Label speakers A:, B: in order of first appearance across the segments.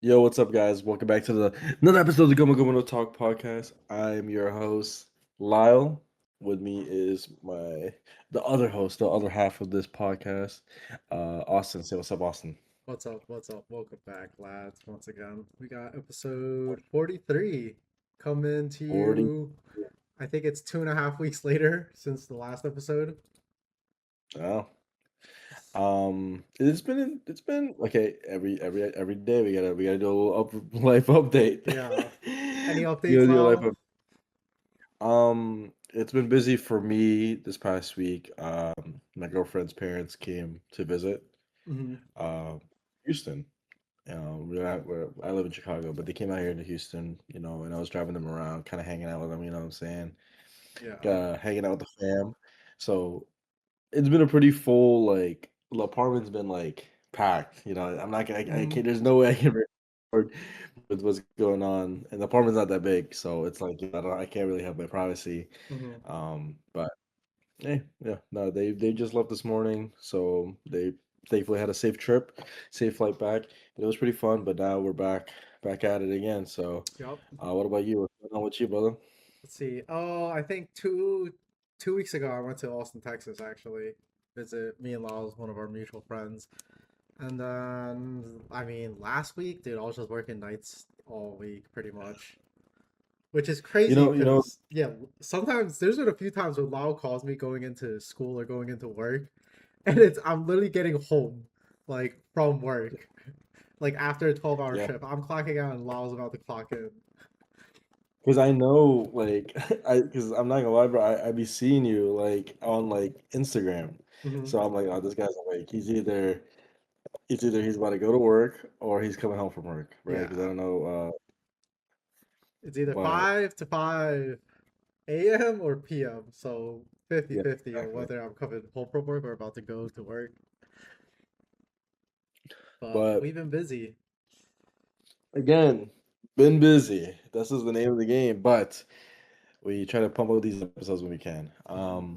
A: Yo, what's up, guys? Welcome back to another episode of the Gomu Gomu No Talk podcast. I'm your host, Lyle. With me is the other host, the other half of this podcast, Austin. Say what's up, Austin.
B: What's up? What's up? Welcome back, lads. Once again, we got episode 43 coming to
A: 40.
B: you. I think it's 2.5 weeks later since the last episode.
A: Oh. It's been okay. Every day we gotta do a little life update.
B: Yeah. Any
A: We
B: updates,
A: gotta do a life
B: Lyle?
A: update. It's been busy for me this past week. My girlfriend's parents came to visit.
B: Hmm.
A: Uh, Houston. I live in Chicago, but they came out here to Houston, and I was driving them around, kind of hanging out with them, you know what I'm saying?
B: Yeah.
A: Hanging out with the fam. So it's been a pretty full, like, the apartment's been like packed. I'm not gonna, I
B: Hmm.
A: can't, there's no way I can record with what's going on. And the apartment's not that big, so it's like, I can't really have my privacy.
B: Hmm.
A: But yeah, no, they just left this morning, so they thankfully had a safe trip, safe flight back. It was pretty fun, but now we're back at it again. So,
B: Yup.
A: what about you? What's going on with you, brother?
B: Let's see. Oh, I think two weeks ago I went to Austin, Texas, actually. Visit me and Lyle's one of our mutual friends. And then, I mean, last week, dude, I was just working nights all week, pretty much. Which is
A: You
B: crazy
A: know, you know,
B: because, yeah, sometimes there's been a few times when Lau calls me going into school or going into work, and I'm literally getting home, like, from work. Like, after a 12-hour
A: yeah,
B: shift. I'm clocking out and Lau's about to clock in.
A: because I know, like, because I'm not gonna lie, bro, I be seeing you like on like Instagram,
B: Hmm.
A: so I'm like, oh, this guy's like, he's either he's about to go to work or he's coming home from work, right? Because I
B: Yeah.
A: don't know,
B: It's either
A: but
B: 5 to 5 a.m. or p.m. So 50
A: yeah,
B: 50 on
A: exactly.
B: whether I'm coming home from work or about to go to work. But
A: But
B: we've been busy.
A: again, been busy. This is the name of the game, but we try to pump out these episodes when we can.
B: Hmm.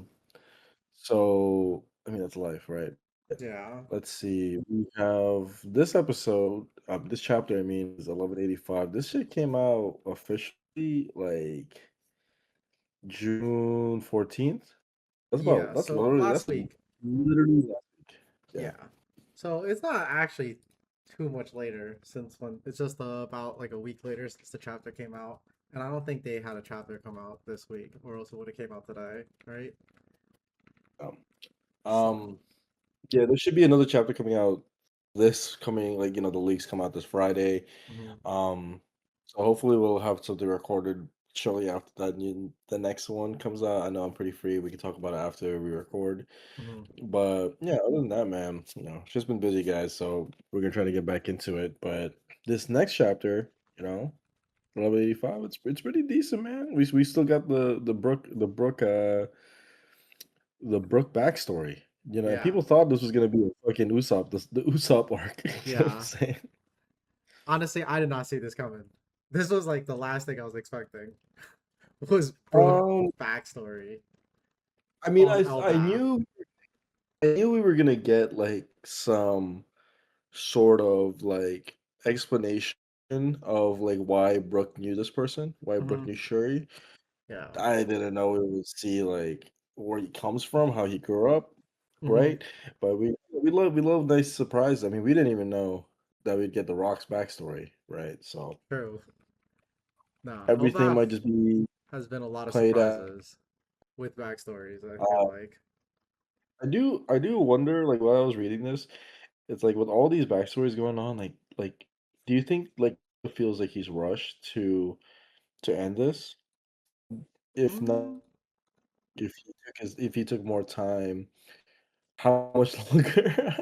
A: So I mean that's life, right?
B: Yeah.
A: Let's see. We have this episode, this chapter. I mean, is 1185. This shit came out officially like June 14th.
B: Yeah.
A: That's
B: So
A: literally
B: last week,
A: last week. Yeah.
B: yeah. So it's not actually too much later since when it's just about like a week later since the chapter came out. And I don't think they had a chapter come out this week, or else it would have came out today, right?
A: Um,
B: So,
A: um, yeah, there should be another chapter coming out this coming, like, the leaks come out this Friday.
B: mhm,
A: Um, so hopefully we'll have something recorded shortly after the next one comes out. I know I'm pretty free. We can talk about it after we record.
B: mhm.
A: But yeah, other than that, man, it's just been busy, guys. So we're gonna try to get back into it. But this next chapter, 1185, it's pretty decent, man. We still got the Brook backstory.
B: Yeah,
A: People thought this was gonna be a fucking the Usopp arc. You know what I'm
B: yeah.
A: saying?
B: Honestly, I did not see this coming. This was like the last thing I was expecting was Brooke
A: Um,
B: backstory
A: I mean,
B: on
A: I
B: Elbaf.
A: knew we were gonna get like some sort of like explanation of like why Brooke knew this person, why Brooke
B: Hmm.
A: knew Shuri.
B: Yeah.
A: I didn't know we would see like where he comes from, how he grew up,
B: Hmm.
A: right? But we love nice surprise. I mean, we didn't even know that we'd get the Rock's backstory, right? So
B: True. No,
A: everything
B: Elbaf
A: might just be
B: has been a lot of
A: played out.
B: surprises with backstories, I feel
A: Uh,
B: like.
A: I do wonder, like while I was reading this, it's like with all these backstories going on, like, do you think like it feels like he's rushed to end this? If not,
B: Mm,
A: if he took more time, how much longer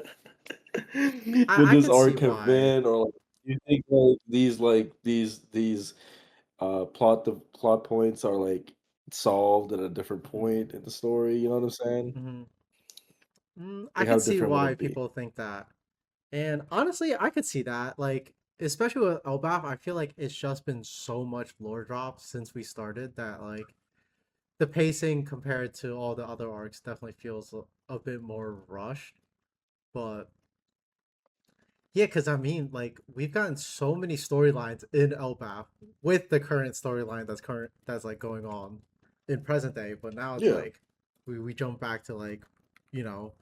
A: would
B: I
A: this
B: could see
A: arc have
B: why.
A: been? Or like, do you think these plot points are like solved at a different
B: Mhm,
A: point in the story? You know what I'm saying?
B: mhm. I
A: Like how
B: could see
A: different would
B: why
A: it be?
B: people think that. And honestly, I could see that. Like, especially with Elbaf, I feel like it's just been so much lore drop since we started that, like, the pacing compared to all the other arcs definitely feels a bit more rushed. But Yeah, because I mean, like we've gotten so many storylines in Elbaf with the current storyline that's like going on in present day, but now it's
A: Yeah.
B: like we jump back to like, you know,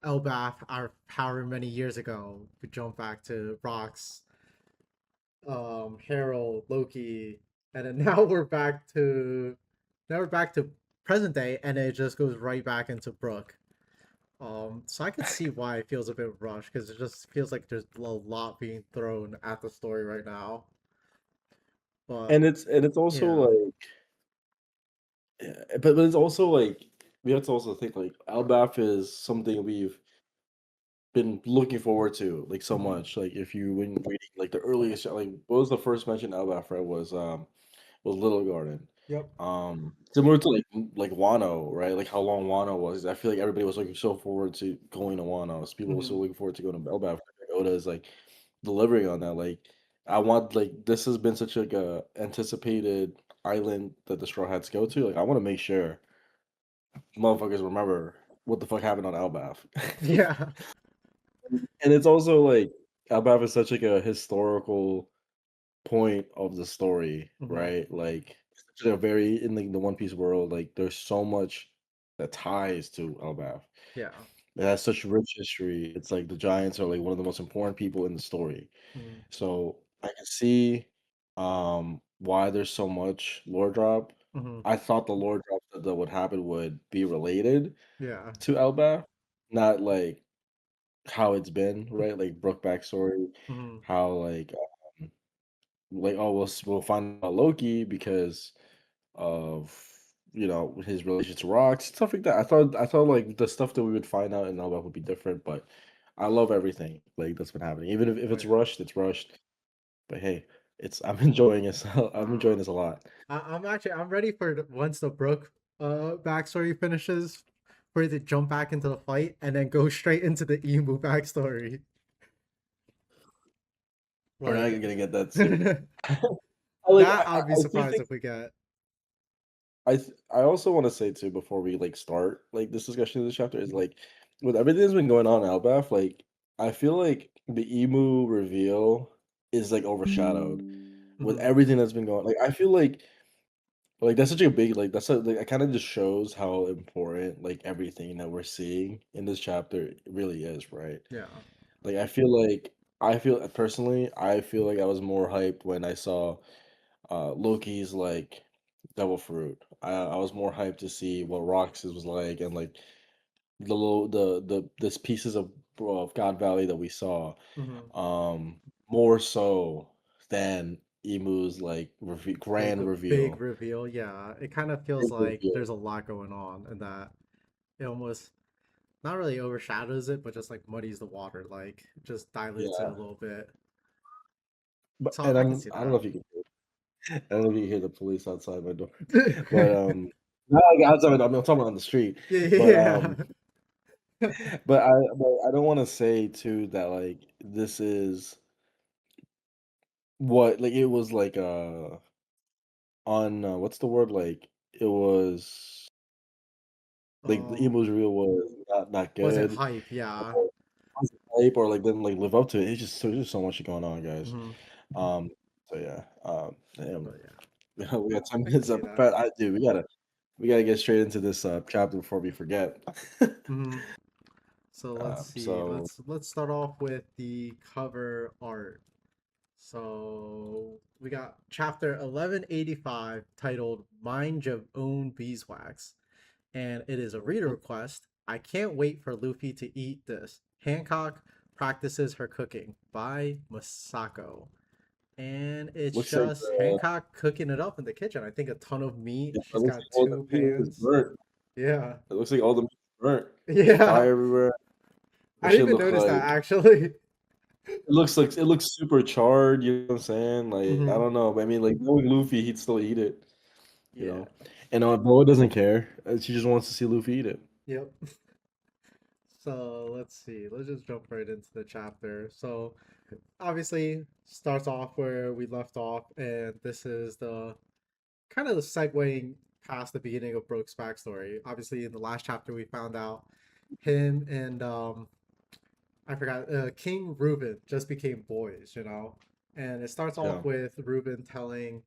B: Elbaf, our however many years ago. We jump back to Rox, Harold, Loki, and then now we're back to present day, and it just goes right back into Brooke. So I could see why it feels a bit rushed because it just feels like there's a lot being thrown at the story right now. But
A: And it's also
B: yeah,
A: like, yeah, but it's also like we have to also think like Elbaf is something we've been looking forward to like so
B: hmm
A: much. Like if you when reading like the earliest, like what was the first mention Elbaf read was Little Garden.
B: yep,
A: Similar to like Wano, right? Like how long Wano was. I feel like everybody was looking so forward to going to Wano. So people were so
B: hmm
A: looking forward to going to Elbaf. Oda is like delivering on that. Like I want like this has been such like a anticipated island that the Straw Hats go to. Like I want to make sure motherfuckers remember what the fuck happened on Elbaf.
B: yeah,
A: And it's also like Elbaf is such like a historical point of the story,
B: hmm
A: right? Like it's such a very in like the One Piece world, like there's so much that ties to Elbaf.
B: yeah,
A: It has such rich history. It's like the Giants are like one of the most important people in the story.
B: hmm
A: So I can see why there's so much lore drop.
B: hmm
A: I thought the lore drop that would happen would be related
B: yeah,
A: to Elbaf, not like how it's been, right? Like Brook backstory,
B: hmm
A: how like oh we'll find out Loki because of his relation to rocks, stuff like that. I thought like the stuff that we would find out in Elbaf would be different, but I love everything like that's been happening. Even if
B: oh
A: it's
B: yeah.
A: rushed, it's rushed. But hey, it's I'm enjoying it. I'm enjoying this a lot.
B: I'm ready for once the Brook backstory finishes for it to jump back into the fight and then go straight into the Emu backstory.
A: We're not
B: Like
A: gonna get that soon.
B: that
A: I like
B: I would be
A: I do
B: surprised
A: think
B: if we get.
A: I also want to say too before we like start like this discussion of this chapter is like with everything that's been going on in Elbaf, like I feel like the emu reveal is like overshadowed with
B: hmm
A: everything that's been going. Like I feel like that's such a big like that's a, like it kind of just shows how important like everything that we're seeing in this chapter really is, right?
B: Yeah.
A: Like I feel like I was more hyped when I saw Loki's like devil fruit. I was more hyped to see what Rox's was like and like the little the this pieces of God Valley that we saw.
B: hmm
A: More so than Emu's like
B: Like
A: grand
B: the big
A: reveal.
B: reveal, yeah. It kind of feels
A: Big
B: like
A: reveal.
B: there's a lot going on and that it almost not really overshadows it, but just like muddies the water, like just dilutes it a
A: Yeah.
B: little bit.
A: But
B: So
A: and
B: I can
A: I'm
B: see
A: I don't know
B: that.
A: if you can I don't know if you can hear the police outside my door. But not like outside my door, I mean, I'm talking about on the street. But
B: Yeah.
A: but I don't want to say too that like this is what like it was like on what's the word like it was like the
B: um,
A: emo's real was not
B: wasn't
A: good
B: hype, yeah.
A: or wasn't hype or like didn't like live up to it. It's just so there's just so much going on, guys.
B: hmm
A: Um so yeah. Damn.
B: But yeah,
A: We got 10
B: I can
A: minutes
B: see
A: up.
B: that.
A: But I do we gotta get straight into this chapter before we forget.
B: hmm So let's see.
A: So
B: Let's start off with the cover art. So we got chapter 1185 titled Mind Your Own Beeswax. And it is a reader request. I can't wait for Luffy to eat this. Hancock practices her cooking by Masako. And it's
A: looks like
B: just Hancock cooking it up in the kitchen. I think a ton of meat.
A: yeah, it
B: She's
A: looks
B: got
A: like all the
B: two
A: meat is
B: pans.
A: burnt.
B: Yeah.
A: It looks like all the meat is burnt. There's
B: Yeah.
A: fire everywhere.
B: I
A: What
B: didn't
A: should
B: even
A: look
B: notice that
A: like
B: actually.
A: it looks super charred, you know what I'm saying? Like, I
B: hmm
A: don't know, but I mean, like, knowing Luffy, he'd still eat it, you
B: Yeah.
A: know? And Boa doesn't care. She just wants to see Luffy eat it.
B: Yep. So let's see. Let's just jump right into the chapter. So obviously starts off where we left off, and this is the kind of the segueing past the beginning of Brooke's backstory. Obviously, in the last chapter, we found out him and I forgot. King Reuben just became boys, and it starts off
A: Yeah.
B: with Reuben telling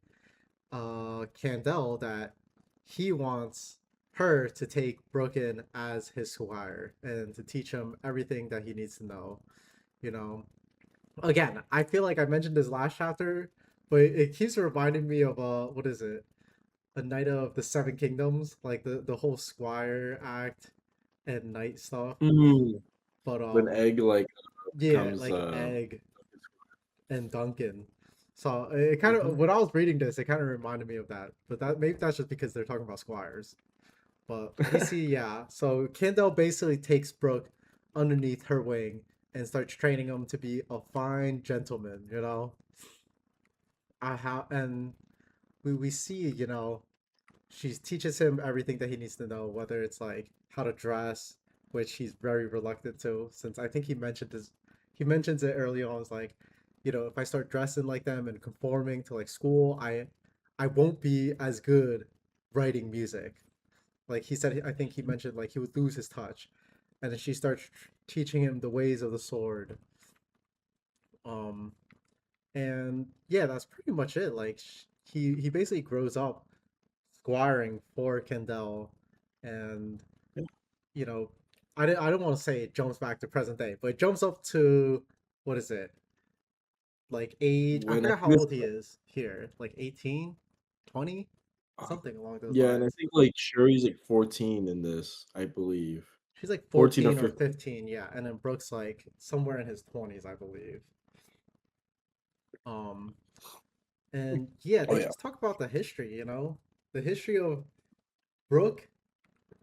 B: Candell that he wants her to take Brooke in as his squire and to teach him everything that he needs to know. You know, again, I feel like I mentioned this last chapter, but it keeps reminding me of what is it? A Knight of the Seven Kingdoms, like the whole squire act and knight stuff.
A: Mm.
B: But
A: When egg like
B: yeah,
A: becomes
B: like Egg and Duncan. So it kind of
A: Mhm.
B: when I was reading this, it kind of reminded me of that. But that maybe that's just because they're talking about squires. But we see, yeah. So Kendall basically takes Brooke underneath her wing and starts training him to be a fine gentleman. And we see, she teaches him everything that he needs to know, whether it's like how to dress, which he's very reluctant to, since I think he mentions it early on. It's like, if I start dressing like them and conforming to like school, I won't be as good writing music. Like he said, I think he mentioned like he would lose his touch, and then she starts teaching him the ways of the sword. Um, and yeah, that's pretty much it. Like he basically grows up squiring for Kendall, and
A: Yeah.
B: you know, I don't want to say it jumps back to present day, but it jumps up to what is it? Like age, I
A: When I
B: forgot
A: think
B: how
A: this,
B: old he is here, like 18, 20,
A: uh,
B: something along those
A: yeah, and I
B: lines.
A: think like Shuri's like 14 in this, I believe.
B: She's like
A: 14 or
B: 14 or
A: 15.
B: 15, yeah, and then Brooks like somewhere in his 20s, I believe. Um, and yeah,
A: Oh
B: they
A: yeah.
B: just talk about the history, the history of Brooke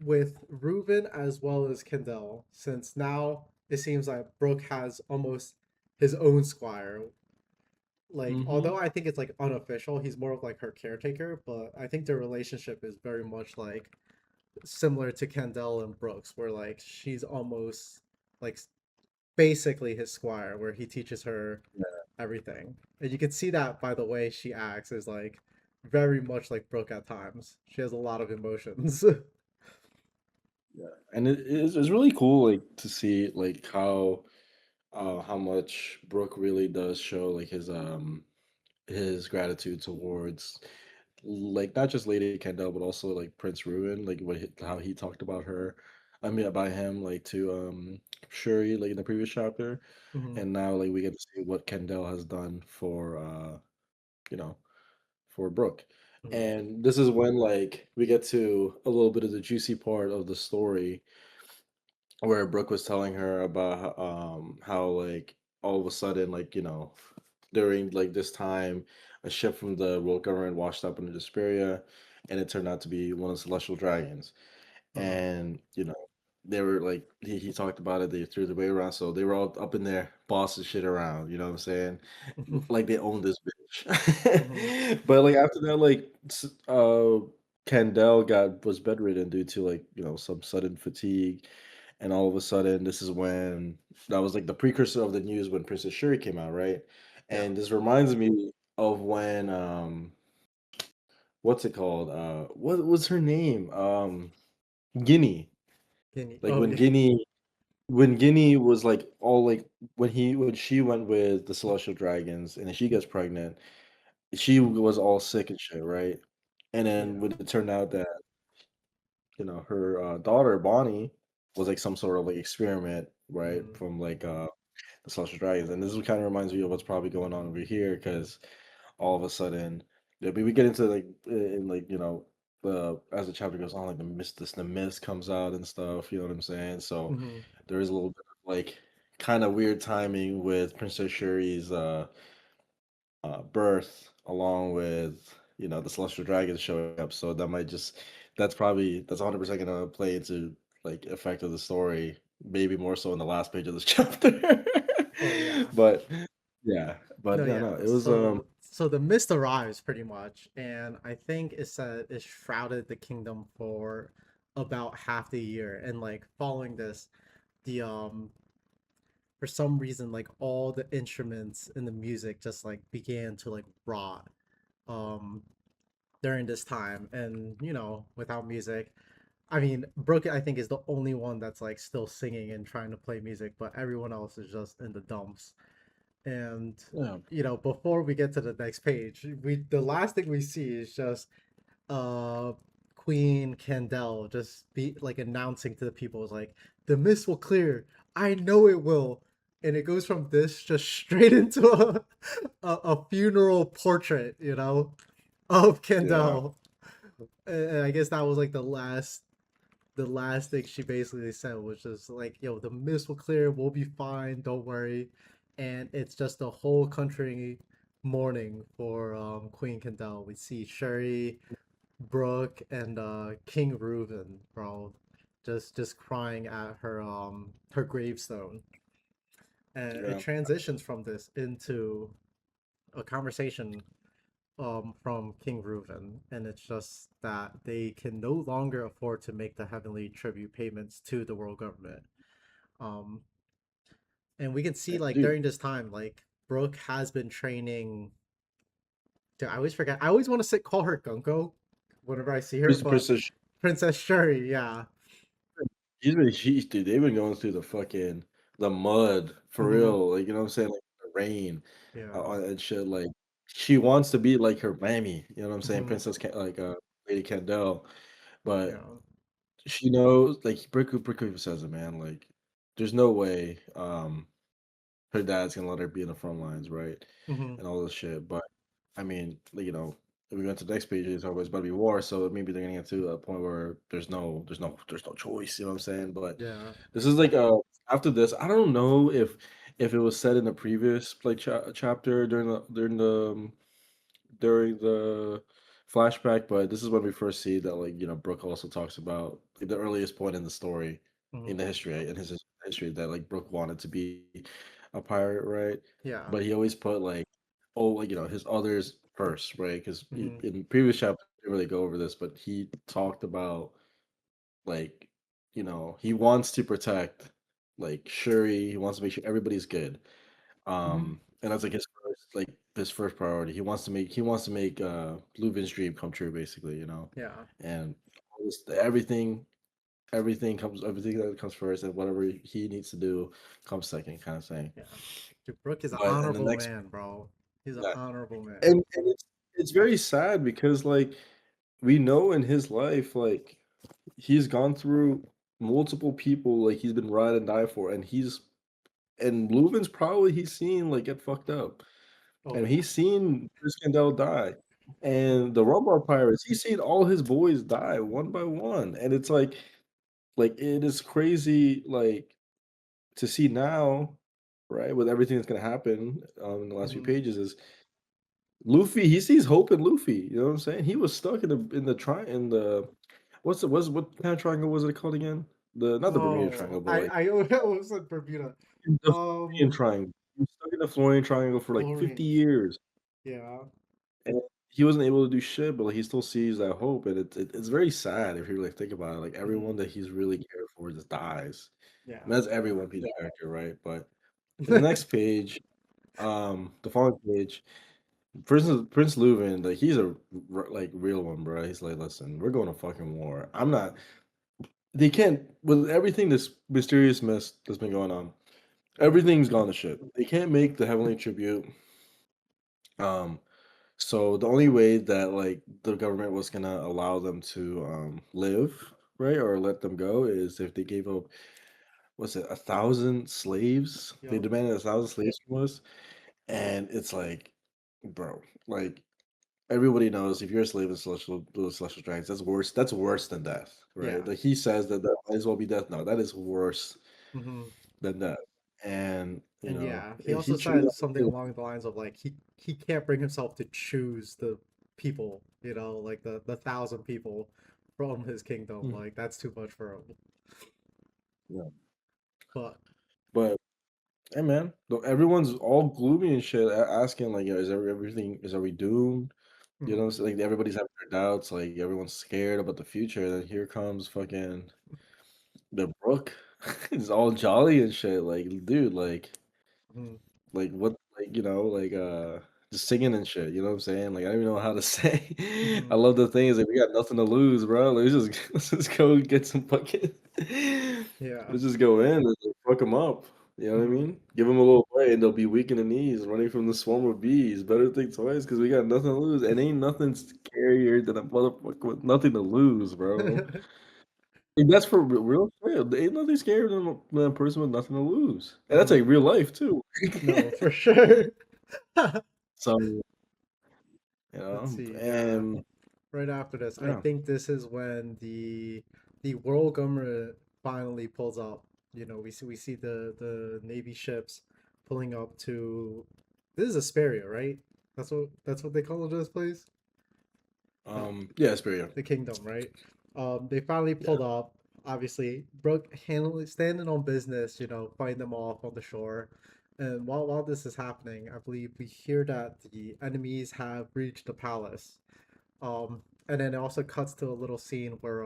B: with Ruben as well as Kendall, since now it seems like Brooke has almost his own squire. Like,
A: Mm-hmm.
B: although I think it's like unofficial, he's more of like her caretaker, but I think their relationship is very much like similar to Kendall and Brooks, where like she's almost like basically his squire, where he teaches her everything. And you can see that by the way she acts is like very much like Brooke at times. She has a lot of emotions.
A: Yeah, and it's really cool like to see like how much Brooke really does show like his gratitude towards like not just Lady Kendall but also like Prince Ruin, like how he talked about her, I mean about him like to Shuri like in the previous chapter,
B: Hmm.
A: and now like we get to see what Kendall has done for you know for Brooke.
B: Hmm.
A: And this is when like we get to a little bit of the juicy part of the story where Brooke was telling her about how like all of a sudden like during like this time a ship from the world government washed up into Desperia, and it turned out to be one of the celestial dragons.
B: Hmm.
A: And they were like he talked about it, they threw the way around, so they were all up in there bossing shit around, you know what I'm saying, like they own this
B: Hmm.
A: bitch. But like after that like Candell was bedridden due to like some sudden fatigue, and all of a sudden this is when that was like the precursor of the news when Princess Shuri came out, right?
B: Yeah.
A: And this reminds me of when what's it called, what was her name, Guinea,
B: Can
A: like
B: Oh yeah.
A: when Guinea was like all like when she went with the celestial dragons and then she gets pregnant, she was all sick and shit, right? And then
B: Yeah.
A: when it turned out that her daughter Bonnie was like some sort of like experiment, right,
B: Hmm.
A: from like the Celestial Dragons. And this kind of reminds me of what's probably going on over here because all of a sudden, yeah, we get into like in like the as the chapter goes on, like the mist comes out and stuff. You know what I'm saying? So
B: Hmm.
A: there is a little bit of like kind of weird timing with Princess Shuri's birth, along with the celestial dragons showing up. So that might just that's 100% gonna play into like effect of the story, maybe more so in the last page of this chapter.
B: Oh yeah.
A: But yeah,
B: No,
A: but yeah,
B: yeah.
A: no, it was
B: So the mist arrives pretty much, and I think it said it shrouded the kingdom for about half the year, and like following this, the for some reason like all the instruments and the music just like began to like rot um during this time, and without music. I mean, Brooke, I think, is the only one that's like still singing and trying to play music, but everyone else is just in the dumps. And
A: Yeah,
B: before we get to the next page, the last thing we see is just uh Queen Candle just be like announcing to the people is like the mist will clear. I know it will. And it goes from this just straight into a funeral portrait, of
A: yeah,
B: Candle. And I guess that was like the last thing she basically said was just like, yo, the mist will clear, we'll be fine, don't worry. And it's just a whole country mourning for Queen Candle. We see Sherry, Brooke, and King Reuben, bro, just crying at her gravestone. And it
A: yeah.
B: transitions from this into a conversation from King Reuben, and it's just that they can no longer afford to make the heavenly tribute payments to the world government. Um, and we can see like
A: Dude,
B: during this time, like Brooke has been training. Dude, I always forget. I always want to call her Gunko whenever I see her, but
A: Princess,
B: Princess Shuri, yeah.
A: dude, they've been going through the mud for
B: Hmm.
A: real. Like, you know what I'm saying? Like the rain,
B: Yeah.
A: and shit. Like, she wants to be like her mammy. You know what I'm saying?
B: Hmm.
A: Lady Candle, but
B: Yeah.
A: she knows. Like, Brick even says it, man. Like, there's no way. Her dad's gonna let her be in the front lines, right?
B: Hmm.
A: And all this shit. But I mean, like, if we go to the next page, it's always about to be war. So maybe they're gonna get to a point where there's no choice. You know what I'm saying? But
B: Yeah.
A: this is like after this, I don't know if it was said in the previous like chapter during the flashback, but this is when we first see that like Brooke also talks about like, the earliest point in the story
B: Hmm.
A: in the history in his history that like Brooke wanted to be a pirate, right?
B: Yeah.
A: But he always put like like his others first, right? Because
B: Hmm.
A: in previous chapters we didn't really go over this, but he talked about like he wants to protect like Shuri. He wants to make sure everybody's good.
B: Hmm.
A: And that's like his first priority. He wants to make Leuven's dream come true, basically,
B: Yeah.
A: and everything that comes first, and whatever he needs to do comes second, kind of thing.
B: Yeah. Dude, Brooke is an
A: But in the
B: honorable
A: next,
B: man, bro. He's an
A: yeah,
B: honorable man.
A: and it's very sad because like we know in his life like he's gone through multiple people like he's been ride and die for, and Leuven's probably he's seen like get fucked up.
B: Oh
A: And
B: yeah.
A: he's seen Chris Kendall die. And the Rumbar Pirates, he's seen all his boys die one by one. And it's like it is crazy like to see now, right, with everything that's gonna happen in the last few
B: Hmm.
A: pages is Luffy, he sees hope in Luffy. You know what I'm saying? He was stuck in the what kind of triangle was it called again? The not the Bermuda
B: Oh,
A: Triangle, but like
B: I almost said Bermuda.
A: the Floridian Triangle. He was stuck in the Floridian Triangle for like 50
B: Florian.
A: years.
B: Yeah.
A: And he wasn't able to do shit, but like he still sees that hope, and it's very sad if you really think about it. Like
B: Hmm.
A: everyone that he's really cared for just dies.
B: Yeah.
A: And that's every One Piece character, right? But in the next page, the following page, Prince Leuven, like he's a like real one, bro. He's like, listen, we're going to fucking war. I'm not. They can't with everything this mysterious mess that's been going on.
B: Hmm.
A: Everything's gone to shit. They can't make the heavenly tribute. Um, So the only way that like the government was gonna allow them to live, right, or let them go is if they gave up what's it, 1,000 slaves? They
B: Yep.
A: demanded 1,000 slaves from us, and it's like, bro, like everybody knows if you're a slave in celestial dragons, that's worse. That's worse than death, right?
B: Yeah.
A: Like he says that that might as well be death. No, that is worse
B: Hmm.
A: than death. And
B: And yeah, he
A: if he
B: also
A: chose,
B: said something along the lines of like he can't bring himself to choose the people, like the 1,000 people from his kingdom. Like that's too much for him.
A: yeah,
B: But
A: but hey man, everyone's all gloomy and shit, asking like, are we doomed? You
B: mhm.
A: know, so, like everybody's having their doubts, like everyone's scared about the future. Then here comes fucking the Brook. It's all jolly and shit. Like, dude,
B: Mhm.
A: like what, like just singing and shit. You know what I'm saying? Like I don't even know how to say. I
B: Hmm.
A: love the thing is like we got nothing to lose, bro. Let's just let's just go get some fucking.
B: Yeah.
A: Let's just go in and just fuck them up. You know what I
B: Hmm.
A: mean? Give them a little play and they'll be weak in the knees, running from the swarm of bees. Better think twice because we got nothing to lose, and ain't nothing scarier than a motherfucker with nothing to lose, bro. And that's for real shit. Ain't nothing scarier than a person with nothing to lose, and that's
B: Hmm.
A: like real life too.
B: No, for sure.
A: So
B: Let's see. Yeah.
A: and
B: Right after this, I
A: yeah,
B: think this is when the world government finally pulls up. We see the Navy ships pulling up to. This is Asperia, right? That's what they call this place. Uh,
A: yeah, it's pretty.
B: the kingdom, right? They finally
A: Yeah,
B: pulled up. Obviously, Brooke handling standing on business, fighting them off on the shore. And while this is happening, I believe we hear that the enemies have reached the palace. And then it also cuts to a little scene where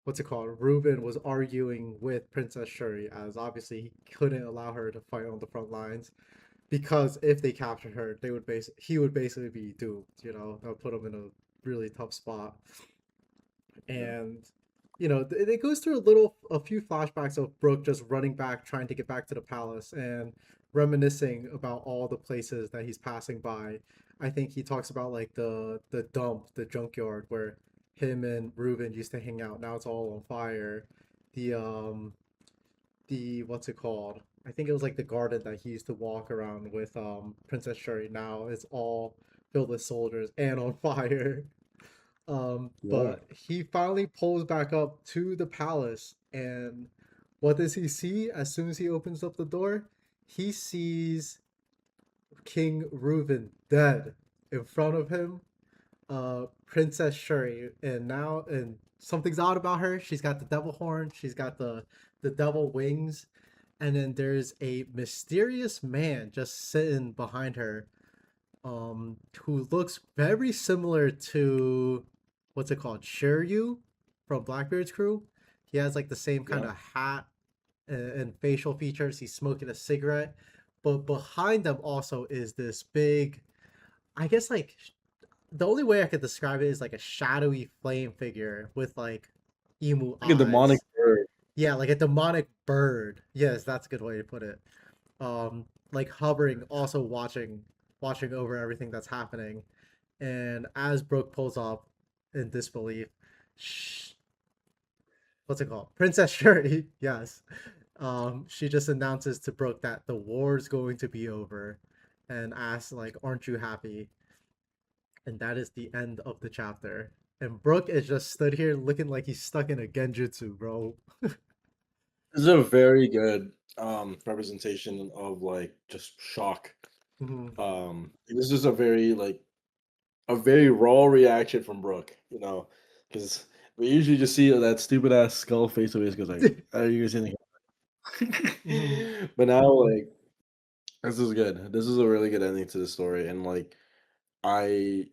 B: what's it called? Ruben was arguing with Princess Shuri, as obviously he couldn't allow her to fight on the front lines because if they captured her, he would basically be doomed. That would put him in a really tough spot.
A: yeah.
B: And it goes through a few flashbacks of Brooke just running back, trying to get back to the palace, and reminiscing about all the places that he's passing by. I think he talks about like the dump, the junkyard where him and Ruben used to hang out. Now it's all on fire. The what's it called? I think it was like the garden that he used to walk around with Princess Shuri. Now it's all filled with soldiers and on fire.
A: Yeah.
B: But he finally pulls back up to the palace, and what does he see as soon as he opens up the door? He sees King Reuben dead in front of him, Princess Shuri, and something's odd about her. She's got the devil horn, she's got the devil wings, and then there's a mysterious man just sitting behind her, who looks very similar to what's it called, Shiryu from Blackbeard's crew. He has like the same kind
A: Yeah.
B: of hat and facial features. He's smoking a cigarette, but behind them also is this big, I guess like the only way I could describe it is like a shadowy flame figure with like emu
A: Like a demonic
B: eyes.
A: bird.
B: Yeah, like a demonic bird. Yes, that's a good way to put it. Like hovering, also watching over everything that's happening. And as Brooke pulls up in disbelief, sh- what's it called? Princess Shuri, yes. She just announces to Brooke that the war's going to be over, and asks like, "Aren't you happy?" And that is the end of the chapter. And Brooke is just stood here looking like he's stuck in a genjutsu, bro.
A: This is a very good representation of like just shock.
B: Mhm.
A: This is a very like a very raw reaction from Brooke, because we usually just see that stupid ass skull face of his goes like, "Are you guys anything?"
B: Mhm.
A: But now, like, this is good. This is a really good ending to the story, and like, I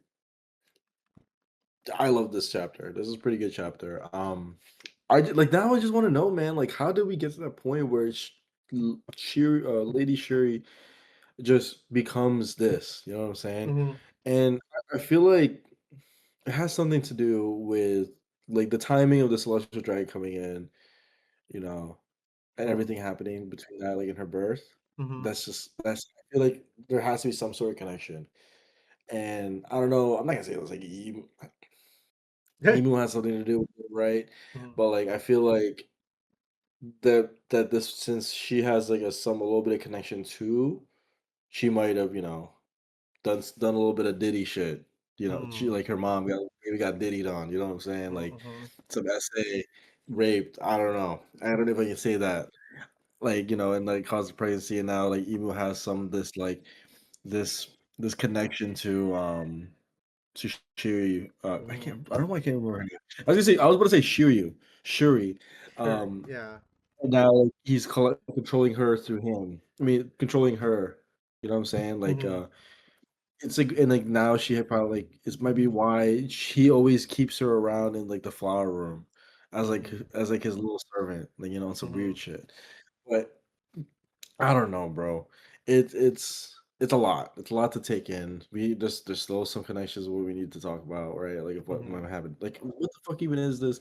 A: I love this chapter. This is a pretty good chapter. Like now. I just want to know, man. Like, how did we get to that point where Shuri, Lady Shuri, just becomes this? You know what I'm saying?
B: Mhm.
A: And I feel like it has something to do with like the timing of the celestial dragon coming in, you know, and
B: Mhm.
A: everything happening between that, like in her birth.
B: Mhm.
A: That's I feel like there has to be some sort of connection. And I don't know, I'm not gonna say it was like emo has something to do with it, right?
B: Mhm.
A: But like I feel like that this since she has like a little bit of connection too, she might have, done a little bit of Diddy shit. She
B: Mhm.
A: like her mom got Diddied on, you know what I'm saying? Like
B: Mhm.
A: some essay raped. I don't know. I don't know if I can say that. Like, and like cause of pregnancy and now like Emu has some this like this this connection to Shiri.
B: Mhm.
A: I don't know why I can't remember her name. I was gonna say Shiryu. Shuri.
B: Sure.
A: Um
B: Yeah.
A: and now like, he's controlling her through him. I mean controlling her. You know what I'm saying? Like
B: Mhm.
A: it's like and like now she had probably like it might be why she always keeps her around in like the flower room
B: Mhm.
A: as like his little servant, like some weird
B: Mhm.
A: shit. But I don't know, bro. It's it's a lot. It's a lot to take in. There's still some connections where we need to talk about, right? Like if what
B: Mhm.
A: might happen. Like what the fuck even is this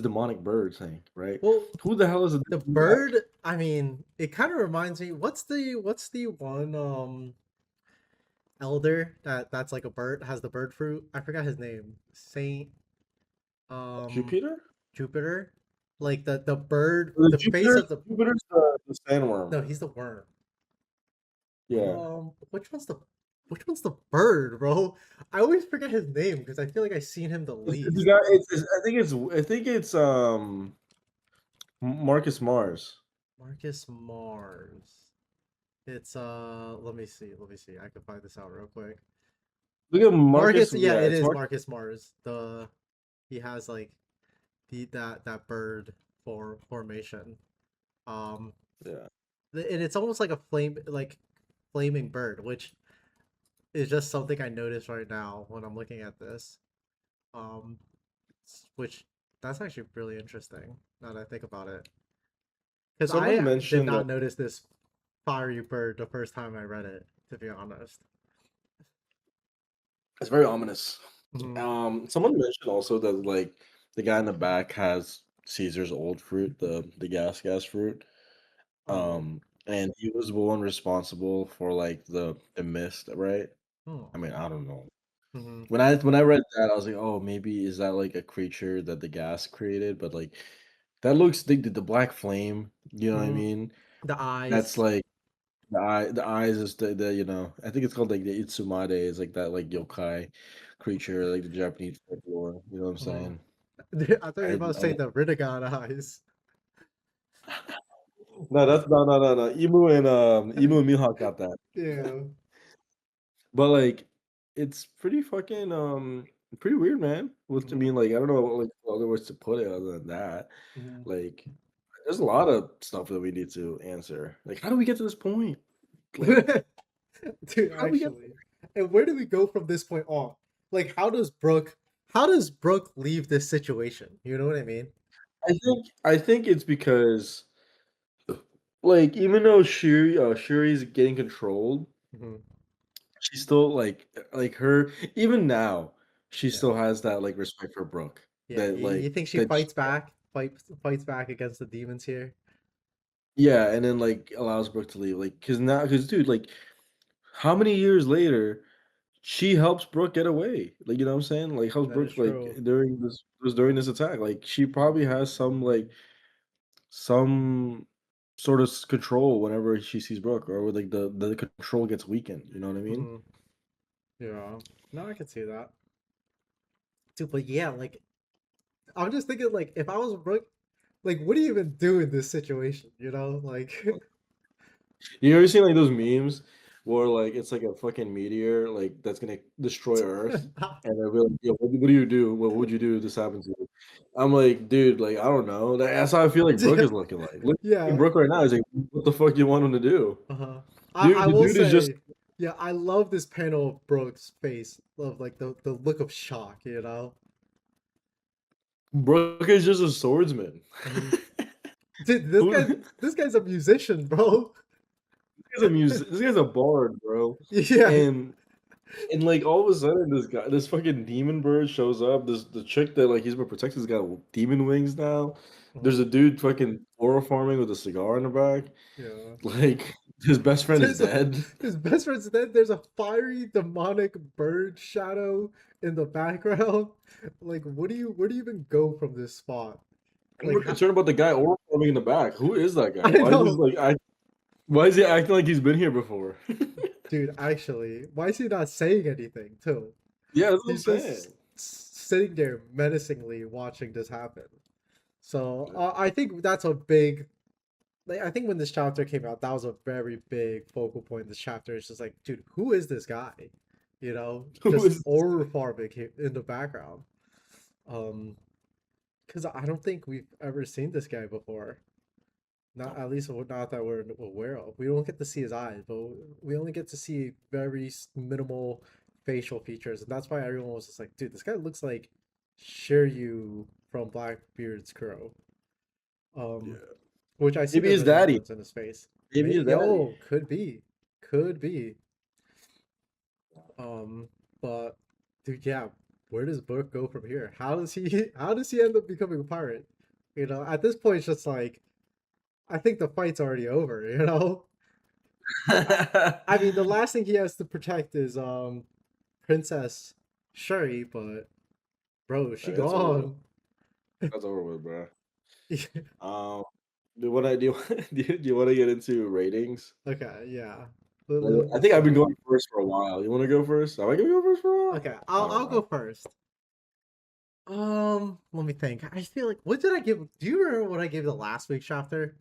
A: demonic bird thing, right?
B: Well,
A: Who the hell is a
B: the
A: black?
B: bird, I mean, it kind of reminds me. What's the one elder that's like a bird, has the bird fruit? I forgot his name. Saint um
A: Jupiter?
B: Jupiter, like the bird,
A: The
B: the face
A: Jupiter
B: of the,
A: Jupiter's the sandworm.
B: no, he's the worm.
A: Yeah.
B: Which one's the bird, bro? I always forget his name because I feel like I've seen him the
A: It's the
B: least.
A: guy I think it's Marcus Mars.
B: Marcus Mars. It's let me see. I can find this out real quick.
A: Look at Marcus.
B: Marcus, yeah,
A: Yeah,
B: it
A: it's
B: is
A: Marcus.
B: Marcus Mars. He has like that bird formation. Um,
A: Yeah.
B: and it's almost like a flaming bird, which is just something I noticed right now when I'm looking at this. Um, which that's actually really interesting now that I think about it, because
A: Someone
B: I did
A: mentioned
B: not notice this fiery bird the first time I read it. To be honest.
A: it's very ominous.
B: Hmm.
A: Someone mentioned also that like the guy in the back has Caesar's old fruit, the gas fruit.
B: Oh.
A: And he was the one responsible for like the mist, right?
B: Oh.
A: I mean, I don't know.
B: Hmm.
A: When I read that, I was like, oh, maybe is that like a creature that the gas created? But like that looks the black flame, you know what I
B: Hmm.
A: mean?
B: The
A: That's
B: eyes.
A: like the eyes is the I think it's called like the Itsumade is like that like yokai creature, like the Japanese folklore, you know what I'm
B: Hmm.
A: saying?
B: I thought you were
A: I,
B: about to say the Riddigan eyes.
A: no, that's no. Emu and Mihawk got that.
B: Yeah.
A: But like it's pretty fucking pretty weird, man. With I
B: Hmm.
A: mean like I don't know like other words to put it other than that.
B: Hmm.
A: Like there's a lot of stuff that we need to answer. Like how do we get to this point? Like
B: Dude,
A: how do we get
B: actually. And where do we go from this point on? Like, how does Brooke leave this situation? You know what I mean?
A: I think it's because like even though Shuri's getting controlled,
B: Hmm.
A: she's still like her even now, she
B: Yeah.
A: still has that like respect for Brooke.
B: Yeah.
A: That
B: You
A: like
B: think she
A: that
B: fights back? Fights back against the demons here?
A: yeah, and then like allows Brooke to leave. Like because dude, like how many years later she helps Brooke get away? Like you know what I'm saying? Like helps
B: That is
A: Brooke like
B: true.
A: during this attack. Like she probably has some sort of control whenever she sees Brooke or like the control gets weakened. You know what I mean?
B: Hmm. Yeah. No, I can see that. Dude, but yeah, like I'm just thinking, like, if I was Brooke, like, what do you even do in this situation? You know, like,
A: You ever seen like those memes where like it's like a fucking meteor like that's gonna destroy Earth, and they're like, "Yo, what do you do? What would you do if this happens to you?" I'm like, dude, like I don't know. That's how I feel like Brooke is looking like. Look at
B: yeah.
A: Brooke right now. He's like, what the fuck you want him to do?
B: Uh-huh.
A: Dude,
B: I
A: the
B: will
A: dude is just
B: say, yeah, I love this panel of Brooke's face, of like the look of shock, you know.
A: Brooke is just a swordsman.
B: Hmm. Dude, this
A: Who?
B: guy, this guy's a musician, bro.
A: This guy's a bard, bro.
B: Yeah.
A: And like all of a sudden, this fucking demon bird shows up. The chick that like he's been protecting has got demon wings now. There's
B: Mhm.
A: a dude fucking oil farming with a cigar in the back.
B: Yeah.
A: Like his best friend is
B: There's a
A: dead.
B: his best friend's dead. There's a fiery demonic bird shadow in the background. Like, where do you even go from this spot?
A: I'm
B: Like,
A: more concerned about the guy oil farming in the back. Who is that guy?
B: I know,
A: Why is he acting like he's been here before?
B: dude. Actually, why is he not saying anything too?
A: Yeah, that's what I'm
B: He's just
A: saying.
B: sitting there menacingly watching this happen. So
A: Yeah.
B: I think that's a big. Like, I think when this chapter came out, that was a very big focal point. This chapter is just like, dude, who is this guy? You know,
A: Who
B: just
A: is this
B: horror farming in the background. Um, because I don't think we've ever seen this guy before.
A: guy?
B: Not at least not that we're aware of. We don't get to see his eyes, but we only get to see very minimal facial features, and that's why everyone was just like, "Dude, this guy looks like Shiryu from Blackbeard's Crow."
A: Yeah.
B: Um, which I see
A: Maybe
B: the
A: his daddy.
B: resemblance in his face.
A: Maybe his daddy.
B: Yo, could be, could be. Um, but dude, yeah, where does Brook go from here? How does he end up becoming a pirate? At this point, it's just like I think the fight's already over. I mean, the last thing he has to protect is Princess Shuri, but bro, she
A: Like, that's over with.
B: gone.
A: That's over with, bro. Um, do what I do. Do you want to get into ratings?
B: Okay, yeah.
A: I
B: Let's
A: think I've been
B: go.
A: going first for a while. You want to go first? Am I gonna go first for a while?
B: Okay,
A: I
B: I'll
A: don't
B: I'll go
A: know.
B: first. Let me think. I feel like what did I give? Do you remember what I gave the last week's chapter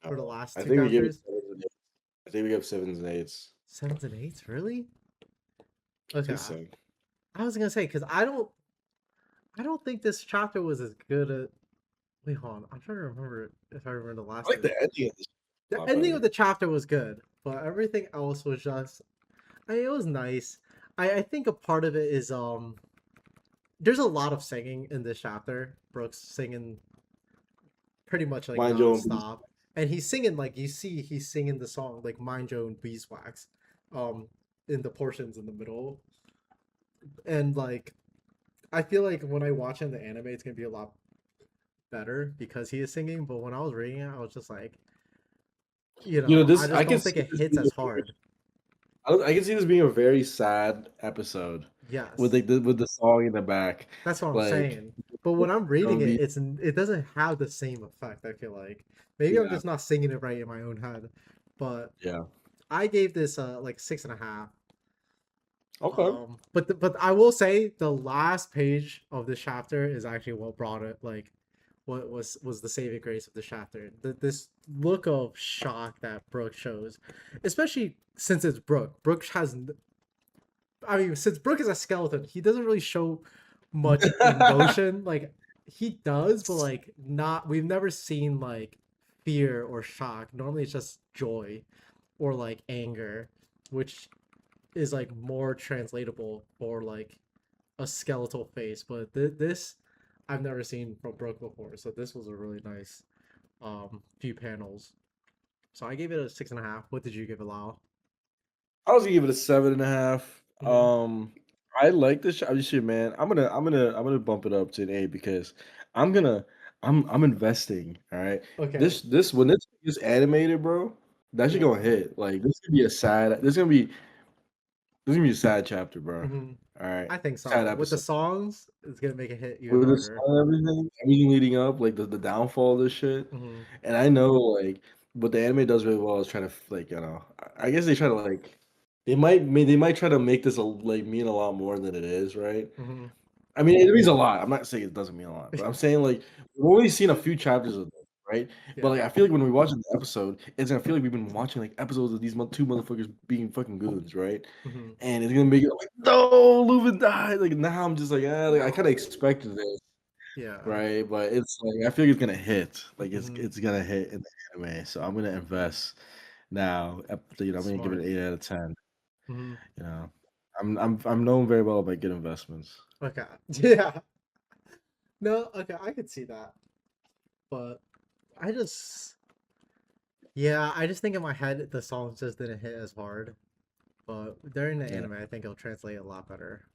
B: or the last
A: I
B: two
A: think we give it
B: chapters?
A: sevens and eights. I think we give sevens and eights.
B: Sevens and eights, really?
A: I
B: Okay,
A: think so.
B: I was gonna say because I don't think this chapter was as good as. Wait, hold on. I'm trying to remember if I remember the
A: I
B: last
A: like
B: two.
A: the ending of this a
B: The
A: lot
B: ending of
A: better.
B: the chapter was good, but everything else was just. I mean, it was nice. I think a part of it is there's a lot of singing in this chapter. Brooks singing pretty much like
A: Mind your own beast.
B: nonstop, and he's singing like you see he's singing the song like "Mind Your Own Beeswax," um, in the portions in the middle, and like I feel like when I watch it in the anime, it's gonna be a lot better because he is singing. But when I was reading it, I was just like, I
A: This
B: just
A: I can
B: don't think
A: see
B: it
A: this
B: hits
A: being
B: as hard.
A: I can see this being a very sad episode with
B: Yes,
A: with the song in the back.
B: that's what I'm
A: Like,
B: saying. But when I'm reading
A: gonna
B: it,
A: be
B: it doesn't have the same effect. I feel like maybe I'm
A: yeah,
B: just not singing it right in my own head. But
A: yeah.
B: I gave this like 6.5.
A: Okay.
B: But I will say the last page of this chapter is actually what brought it. Like, what was the saving grace of the chapter? This look of shock that Brooke shows, especially since it's Brooke. Brooke has, I mean, since Brooke is a skeleton, he doesn't really show much emotion. Like he does, but like not. We've never seen like fear or shock. Normally, it's just joy or like anger, which is like more translatable for like a skeletal face. But this I've never seen from Brooke before, so this was a really nice few panels. So I gave it a 6.5. What did you give it, Lyle?
A: I was gonna give it a 7.5.
B: Mm-hmm.
A: I like this shit, man. I'm gonna bump it up to an 8 because I'm gonna I'm investing. All right.
B: Okay.
A: This when this is animated, bro, that shit gonna
B: Yeah.
A: hit. Like this could be a sad. This gonna be a sad chapter, bro.
B: Mm-hmm.
A: All right,
B: I think
A: sad
B: so. With the
A: episode.
B: songs, it's gonna make it hit even
A: With the
B: harder.
A: song and everything leading up, like the downfall of this shit.
B: Mm-hmm.
A: And I know like what the anime does really well is trying to like I guess they try to like they might try to make this like mean a lot more than it is, right?
B: Mm-hmm.
A: I mean it means a lot. I'm not saying it doesn't mean a lot, but I'm saying like we've only seen a few chapters of this, right? But
B: Yeah.
A: like I feel like when we watch the episode, it's gonna feel like we've been watching like episodes of these two motherfuckers being fucking goons, right?
B: Mm-hmm.
A: And it's gonna make it like, no, Lupin died. Like now I'm just like, like I kind of
B: No.
A: expected this,
B: Yeah.
A: right? But it's like I feel like it's gonna hit. Like
B: Mm-hmm.
A: it's gonna hit in the anime. So I'm gonna invest now. I'm gonna give it
B: Smart.
A: an 8 out of 10.
B: Mm-hmm.
A: You know, I'm known very well by good investments.
B: Okay. Yeah. No. Okay. I could see that, but I just yeah, I just think in my head the songs just didn't hit as hard. But during the
A: Yeah,
B: anime, I think it'll translate a lot better.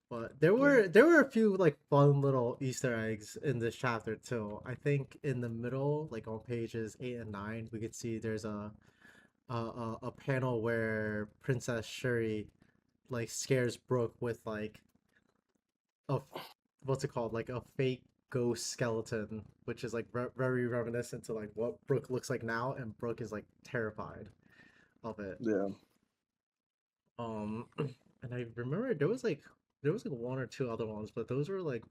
B: But there
A: yeah.
B: were there were a few like fun little Easter eggs in this chapter too. I think in the middle, like on pages 8 and 9, we could see there's a panel where Princess Shuri like scares Brooke with like a what's it called, like a fake ghost skeleton, which is like very reminiscent to like what Brooke looks like now, and Brooke is like terrified of it.
A: Yeah.
B: And I remember there was like one or two other ones, but those were like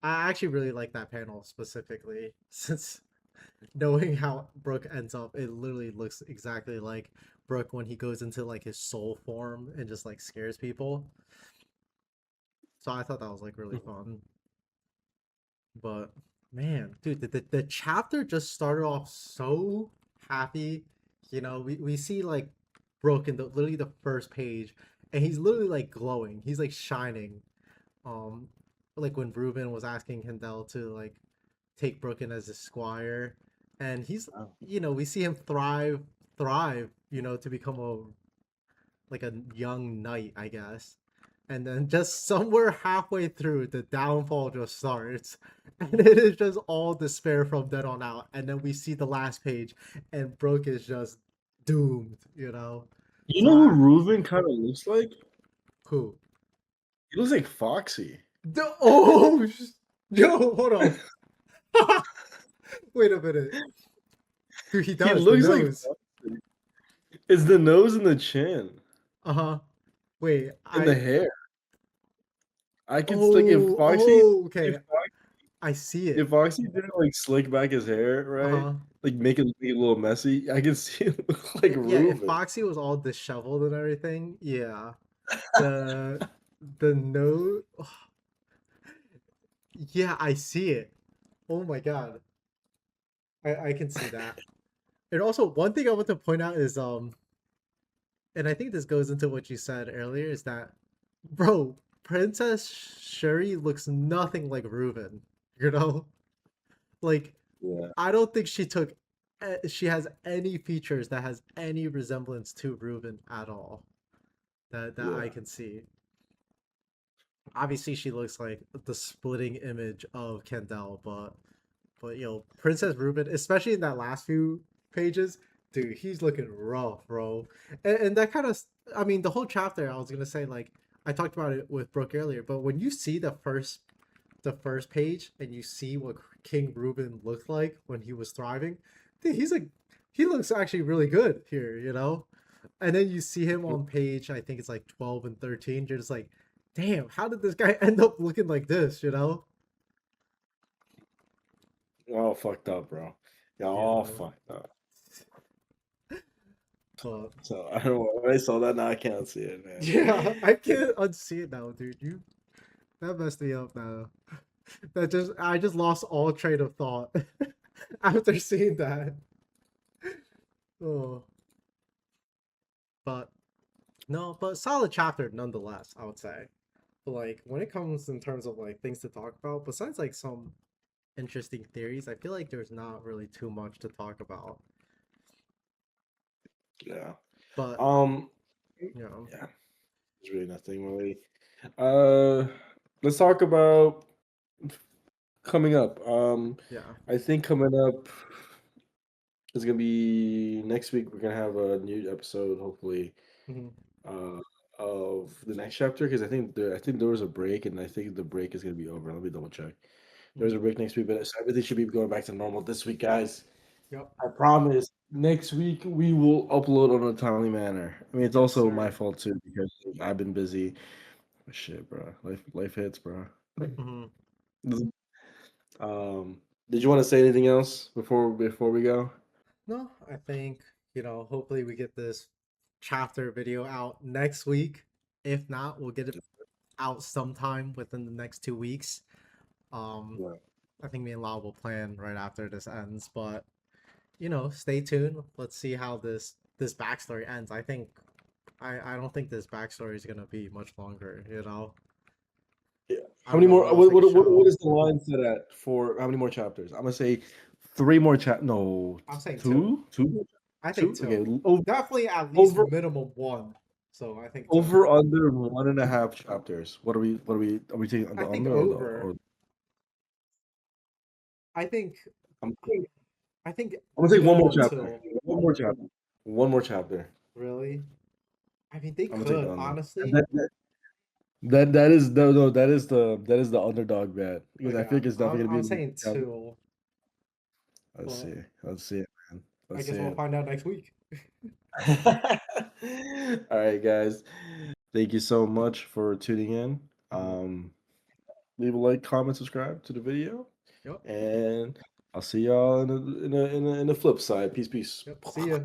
B: I actually really like that panel specifically since knowing how Brooke ends up, it literally looks exactly like Brooke when he goes into like his soul form and just like scares people. So I thought that was like really fun. But man, dude, the chapter just started off so happy. We see like Brooke in literally the first page, and he's literally like glowing. He's like shining. Um, like when Ruben was asking Kendall to like take Brooke in as a squire, and he's
A: Oh.
B: we see him thrive, to become like a young knight, I guess. And then just somewhere halfway through, the downfall just starts, and it is just all despair from then on out. And then we see the last page, and Brooke is just doomed, you know.
A: You
B: So
A: know who Reuven kind of looks like?
B: who?
A: He looks like Foxy.
B: Oh, yo, hold on. Wait a minute. Dude, he
A: He
B: does the
A: looks like
B: nose.
A: Foxy. It's the nose and the chin
B: Uh huh. Wait,
A: and the hair. I could like
B: Okay. I see
A: if
B: it.
A: Foxy didn't like slick back his hair,
B: Uh
A: right?
B: huh.
A: Like make it a little messy. I can see it look like
B: Yeah, if
A: Reuven.
B: Foxy was all disheveled and everything, yeah. The the nose, yeah, I see it. Oh my god, I can see that. And also, one thing I want to point out is and I think this goes into what you said earlier, is that, bro, Princess Shuri looks nothing like Reuven. You know, like
A: Yeah,
B: I don't think she has any features that has any resemblance to Reuven at all that I
A: yeah,
B: can see. Obviously, she looks like the splitting image of Kendall, but Princess Ruben, especially in that last few pages, dude, he's looking rough, bro. And that kind of, I mean, the whole chapter, I was gonna say, like, I talked about it with Brooke earlier, but when you see the first page and you see what King Ruben looked like when he was thriving, dude, he looks actually really good here, you know. And then you see him on page, I think it's like 12 and 13. You're just like, damn, how did this guy end up looking like this, you know?
A: all fucked up, bro. Yeah, all
B: Yeah.
A: fucked up.
B: But
A: So I don't know. When I saw that, now I can't see it, man.
B: yeah, I can't unsee it now, dude. That messed me up now. I just lost all train of thought after seeing that. Oh, but no, but solid chapter nonetheless, I would say. But like when it comes in terms of like things to talk about, besides like some interesting theories, I feel like there's not really too much to talk about.
A: Yeah.
B: But
A: Um.
B: you know,
A: Yeah. There's really nothing really. Uh. Let's talk about coming up.
B: yeah.
A: I think coming up is gonna be next week. We're gonna have a new episode, hopefully,
B: Hmm.
A: uh, of the next chapter because I think there was a break, and I think the break is gonna be over. Let me double check. There's a
B: Hmm.
A: break next week, but so everything should be going back to normal this week, guys.
B: Yep.
A: I promise. Next week we will upload on a timely manner. I mean, it's
B: Yes,
A: also my
B: sir.
A: fault too because I've been busy. Shit, bro. Life hits, bro.
B: Hmm.
A: Um, did you want to say anything else before we go?
B: No, I think, hopefully we get this chapter video out next week. If not, we'll get it out sometime within the next 2 weeks. Um,
A: Yeah.
B: I think me and Lau will plan right after this ends, but stay tuned. Let's see how this backstory ends. I don't think this backstory is gonna be much longer.
A: Yeah.
B: I
A: How
B: don't
A: many
B: know
A: more?
B: what else they could
A: What
B: show.
A: is the line set at for how many more chapters? I'm gonna say three more No,
B: I'm saying two.
A: two, two,
B: I think
A: two. Okay,
B: two. Definitely at least
A: over
B: minimum one. So I think two.
A: over under 1.5 chapters. Are we taking
B: I
A: the
B: think
A: under or the
B: over.
A: or?
B: I think
A: I'm,
B: I think
A: I'm gonna take one more
B: minimum
A: chapter.
B: two.
A: One more chapter. One more chapter.
B: Really? I mean, they
A: I'm gonna take
B: could
A: the under.
B: honestly.
A: That is no, that is the underdog bet because I
B: Okay,
A: think it's definitely
B: I'm
A: gonna be.
B: saying two,
A: Let's
B: but
A: see. Let's see it, man.
B: I
A: Let's see
B: guess we'll
A: it.
B: find out next week.
A: All right, guys. Thank you so much for tuning in.
B: Mhm.
A: Leave a like, comment, subscribe to the video,
B: Yep.
A: and I'll see y'all in the flip side. Peace, peace.
B: Yep. See ya.